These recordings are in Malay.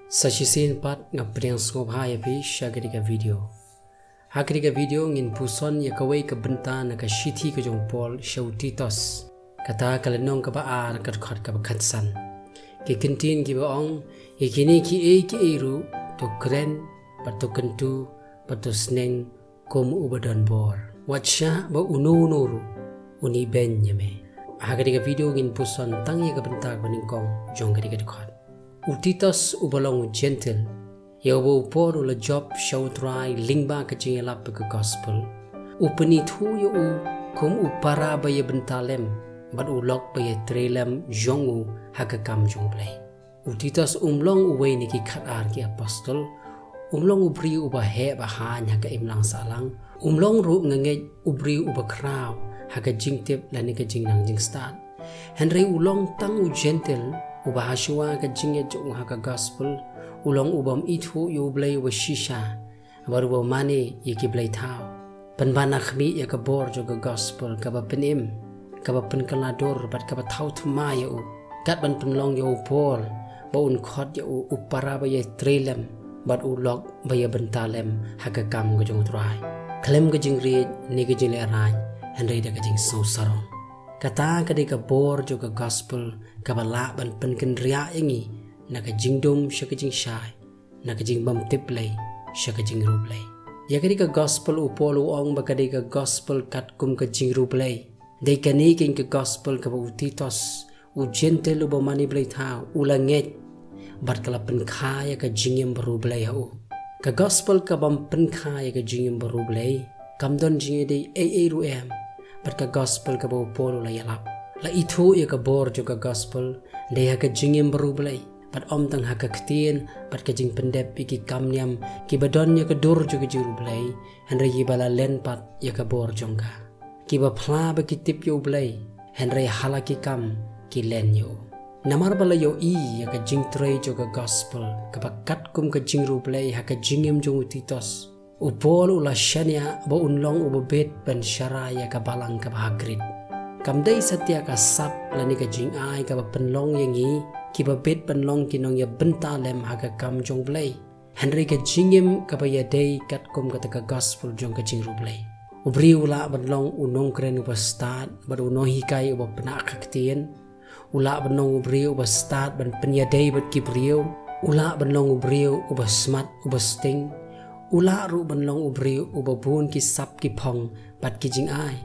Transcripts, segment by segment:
Sasisin pat ngapriang sngop hai api shagriga video. Hakriga video ngin puson ya kawai ka benta na ka shithi ka jong Paul Titus. Kata kalenong ka baar ka khot ka khatsan. Ki kintin ki baong ya kini ki ru to kren pat to kentu pat to sneng kom ubadon bor. Watsha ba unu uni ben yame. Hakriga video ngin puson tang ya ka benta ka ningkong jong ka khot. Titus ubalong gentle. Yawo por ula job show try lingba kaching elap ke gospel. Upani thu yo kum upara ba ye bentalem but ulok ba ye trelem jongu hakakam jonglei. Titus umlong uwe ni ki khatar ki apostol. Umlong ubri uba he ba hanya ka imlang salang. Umlong ru ngenge ubri uba kraw haka jingtip lani ka jingnang jing start. Henry ulong tang gentle ubahaswa ka jingye jong haka gospel ulong ubam ithu yu blai wa shisha baru ba mane yiki blai thao panbana khmi ya ka bor jo ka gospel ka ba penim ka ba penkalador bat ka ba thau thuma ya u kat ban penlong ya u por ba un khot ya u upara ba ye trelem bat ulok ba ye bentalem haka kam go jong trai klem ga jingri ni ga jile rai henry da ga jing so sarong kata kadika bor jo ka gospel ka bala ban penken ria yangi na ka jingdom sha ka jing shai na ka jing bam tiplay sha ka jing rublay ya kadika gospel upolu ong ba kadika gospel kat kum ka jing rublay dei kani king ka gospel ka Titus u gentle u ba mani blay tha ulanget bat kala pen khaya ka jingem rublay u ka gospel ka bam pen khaya ka jingem rublay kamdon jinge dei ru em but ka gospel ka bo polo la yalap la ithu ya ka bor jo ka gospel de ha ka jingim berublai but om tang ha ka ktien but ka jing pendep ki kamnyam ki badon ya ka dur jo ka jirublai henry yi bala len pat ya ka bor jongka ki ba phla ba ki tip yo blai henry hala ki kam ki len yo namar bala yo ya ka jing trei jo ka gospel ka ba kat kum ka jing rublai ha ka jingim jo Titus upol ula shania ba unlong uba bet ban sharaya ka balang ka bahagrit kamdai satya ka sap lani ka jing ai ka ba penlong yangi ki ba bet penlong kinong ya bentalem haga kam jong blai henry ka jingim ka ba ya dei kat kum ka ka gospel jong ka jing rublai ubri ula benlong unong kren uba start ba unong hikai uba pena kaktien ula benlong ubri uba start ban penya dei bat ki brio ula benlong ubri uba smart uba sting ula ru benlong ubri ubabun ki sap ki phong bat ki jing ai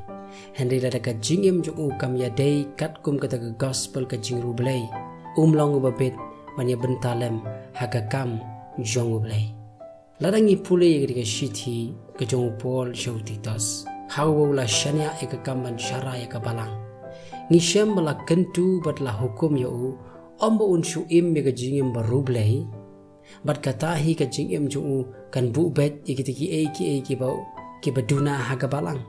henry la ka jingem jo kam ya dei kat kum ka ta gospel ka jing rublai umlong ubabet ban ya bentalem haga kam jong ublai ladangi pule ka shithi ka jong Paul Titus hawo la shania e ka kam ban shara ya ka balang ni shem bala kentu bat la hukum ya u ombo unshu im me ka jingem barublai bat kata hi ka jingem jo kan bu bet ikitiki ki bau ki baduna haga balang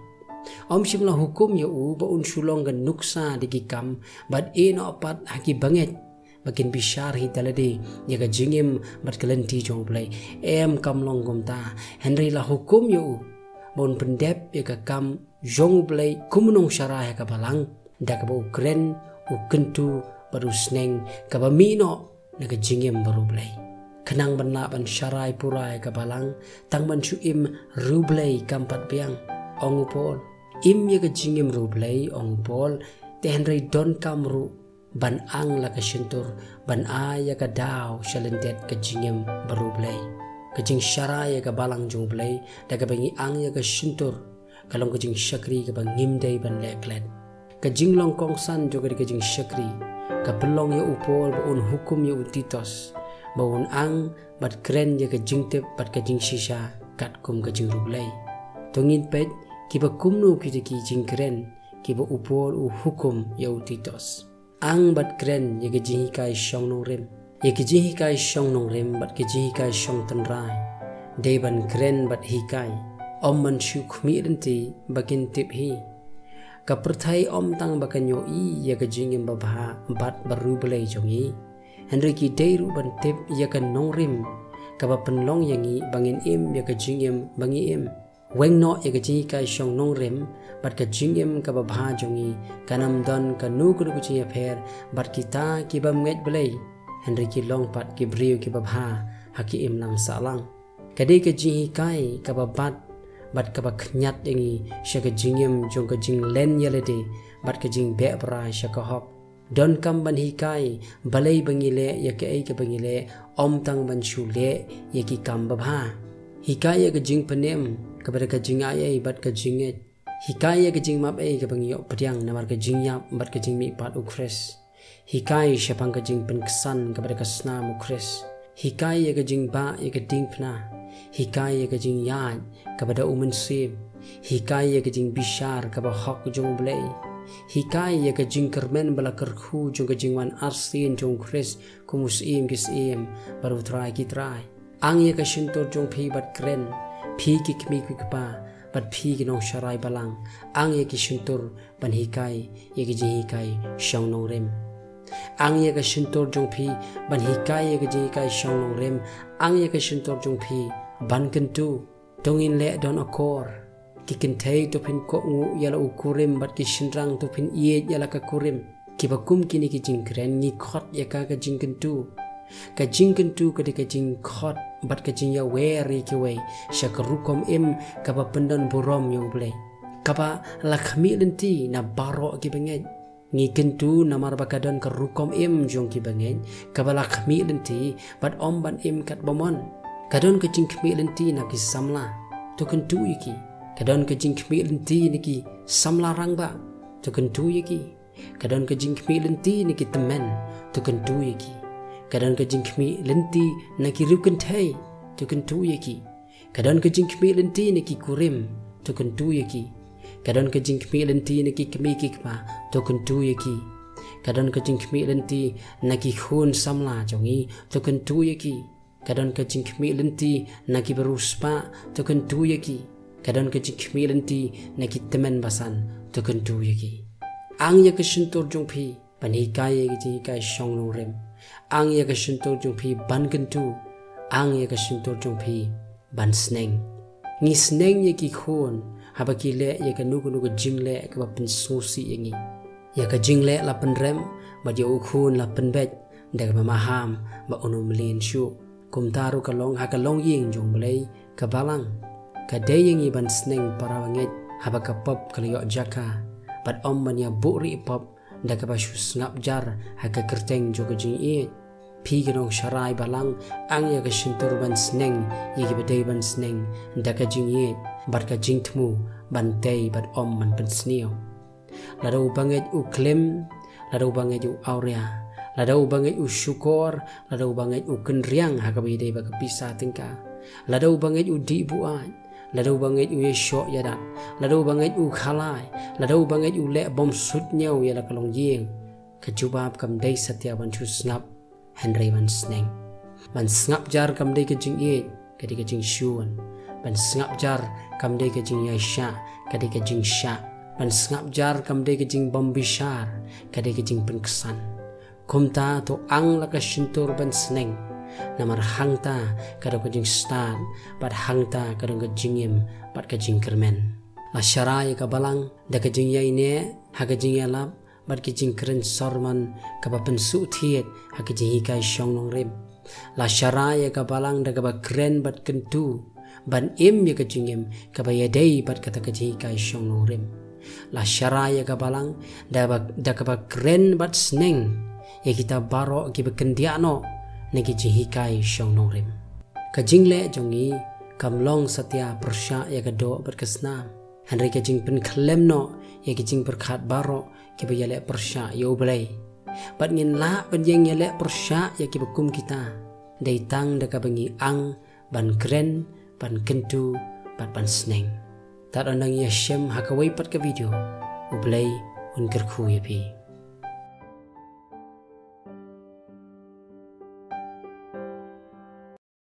om shimla hukum ya u ba unsulong kan nuksa diki kam bat no pat haki banget bakin bishar hi talade ya ka jingem bat kalenti jong play em kam long gomta henry la hukum ya u bon pendep ya ka kam jong play kumunong syarah ya ka balang da ka bau kren u kentu baru sneng ka ba mino na ka jingem baru play kenang benla ban syarai purai ka balang tang ban im rublai kampat biang ong Paul im ye ka jingim rublai ong Paul te henry don kamru ban ang la ka shintur ban aya ka daw shalentet ka jingim barublai ka jing syarai ka balang jungblai da ka bangi ang ya ka shintur kalong ka jing syakri ka bangim dai ban leklet ka jing long kong san jo ka jing syakri ka belong ya Paul ba un hukum ya Titus bawon ang bat kren ya ka jingtip bat ka jing shisha kat kum ka jing rublai tongin pet kiba kumno ki jing kren kiba upol u hukum ya Titus ang bat kren ya ka jing kai shong nong rem ya ka jing kai shong nong rem bat ka jing kai shong tan rai de ban kren bat hikai om man shu khmi renti bakin tip hi ka perthai om tang bakanyo ya ka jingim babha bat barublai jongi henry ki deiru ban tip ya ka nongrim ka ba penlong yangi bangin im ya ka jingem bangi im weng no ya ka jingi kai shong nongrim bat ka jingem ka ba bha jongi kanam don ka nu ku ku chi pher bat kita ki bam nget blai Henry ki long pat ki brio ki babha haki im lang sa lang kade ka jing hikai ka babat bat ka baknyat yangi sya ka jingim jong ka jing len yalede bat ka jing be bra sya ka hok don kam ban hikai balai bangile ya ka ai ka bangile om tang ban shule ya ki kam babha hikai ya ka jing panem ka bar ka jing ai bat ka jinget hikai ya ka jing map ai ka bangi padiang namar ka jing yap bat ka jing mi pat ukres hikai syapang ka jing penkesan ka bar ka sna mukres hikai ya ka jing ba ya ka ding pna hikai ya ka jing yad kepada umen sim hikai ya ka jing bishar ka ba hok jong blai hikai ya ka jing kermen bala kerhu jong ka jing wan arsin jong kres kumus im kis im baru try ki try ang ya ka shintor jong phi bat kren phi ki kmi ki pa bat phi ki nong sharai balang ang ya ki shintor ban hikai ya ki jing hikai shong nong rem ang ya ka shintor jong phi ban hikai ya ka jing hikai shong nong rem ang ya ka shintor jong phi ban kentu dongin le don akor ki kentai to pin ko ngu yala ukurim bat ki shinrang to pin iet yala ka kurim ki bakum kini ki jing kren ni khot ya ka jing kentu ka jing khot bat ka jing ya weri ki we sha ka rukom im ka ba pendon burom yo ble ka ba lakhmi lenti na baro ki bengen ngi kentu namar bakadon ka rukom im jong ki bengen ka ba lakhmi lenti bat om ban im kat bomon kadon ka jing khmi lenti na ki samla to kentu yiki kadon ka jing khmi lenti ni ki samla rangba to kentu yiki kadon ka jing khmi lenti ni ki temen to kentu yiki kadon ka jing khmi lenti na ki ruken thai to kentu yiki kadon ka jing khmi lenti ni ki kurim to kentu yiki kadon ka jing khmi lenti ni ki kmi ki kma to kentu yiki kadon ka jing khmi lenti na ki khun samla jongi to kentu yiki kadon ka jing khmi lenti na ki beruspa to kentu yaki kadon ka jing khmi lenti na ki temen basan to kentu yaki ang ya ka shintor jong phi ban hikai ya ki kai shong nong rem ang ya ka shintor jong phi ban kentu ang ya ka shintor jong phi ban sneng ngi sneng ya ki khon haba ki le ya ka nu ka jing le ka ba pen susi yangi ya ka jing le la pen rem ba ya u khon la pen bet da ka ma ham ba onum lin shu kum taru kalong ha kalong ying jong blai ka balang ka deying iban sneng parawanget haba ka pop kalyo jaka bat om man ya buri pop da ka bashu snap jar ha ka kerteng joga jing e phi ginong sharai balang ang ya ka shintur ban sneng yi ki badai ban sneng da ka jing e bat ka jing thmu ban dei bat om man ban snio la do banget u klem la do banget u aurea ladau bangai u syukur ladau bangai u kenriang hakabi dei baka pisah tingka ladau bangai u di buat ladau bangai u yesho yadat ladau bangai u khalai ladau bangai u le bom sutnyau yala kalong yeng kejubab kam dei satya ban chu snap henry ban sneng ban snap jar kam dei ke jing e kadi ke jing shuan ban snap jar kam dei ke jing yasha kadi ke jing sha ban snap jar kam dei ke jing bom bishar kadi ke jing penkesan kumta to ang laka shintur ban sneng namar hangta kada ko jing stan bat hangta kada ko jingim bat ka jing kermen la sharai ka balang da ka jing yaine ha ka jing yalap bat ki jing kren sorman ka ba pen su thiet ha ka jing hikai shong nong rem la sharai ka balang da ka ba kren bat kentu ban im ya ka jingim ka ba yadei bat ka ta ka jing hikai shong nong rem la sharai ka balang da ka ba kren bat sneng ya kita baro ki bekendiano negi jihikai shong nongrim ka jingle jongi kamlong satya persya ya kado berkesnam henry ka jing pen klemno ya ki jing berkhat baro ki bayale persya yo belai bat ngin la ban yeng yale persya ya ki bekum kita dei tang da ka bengi ang ban kren ban kentu bat ban sneng tat onang ya shem hakawai pat ka video ublai un kerkhu ya pi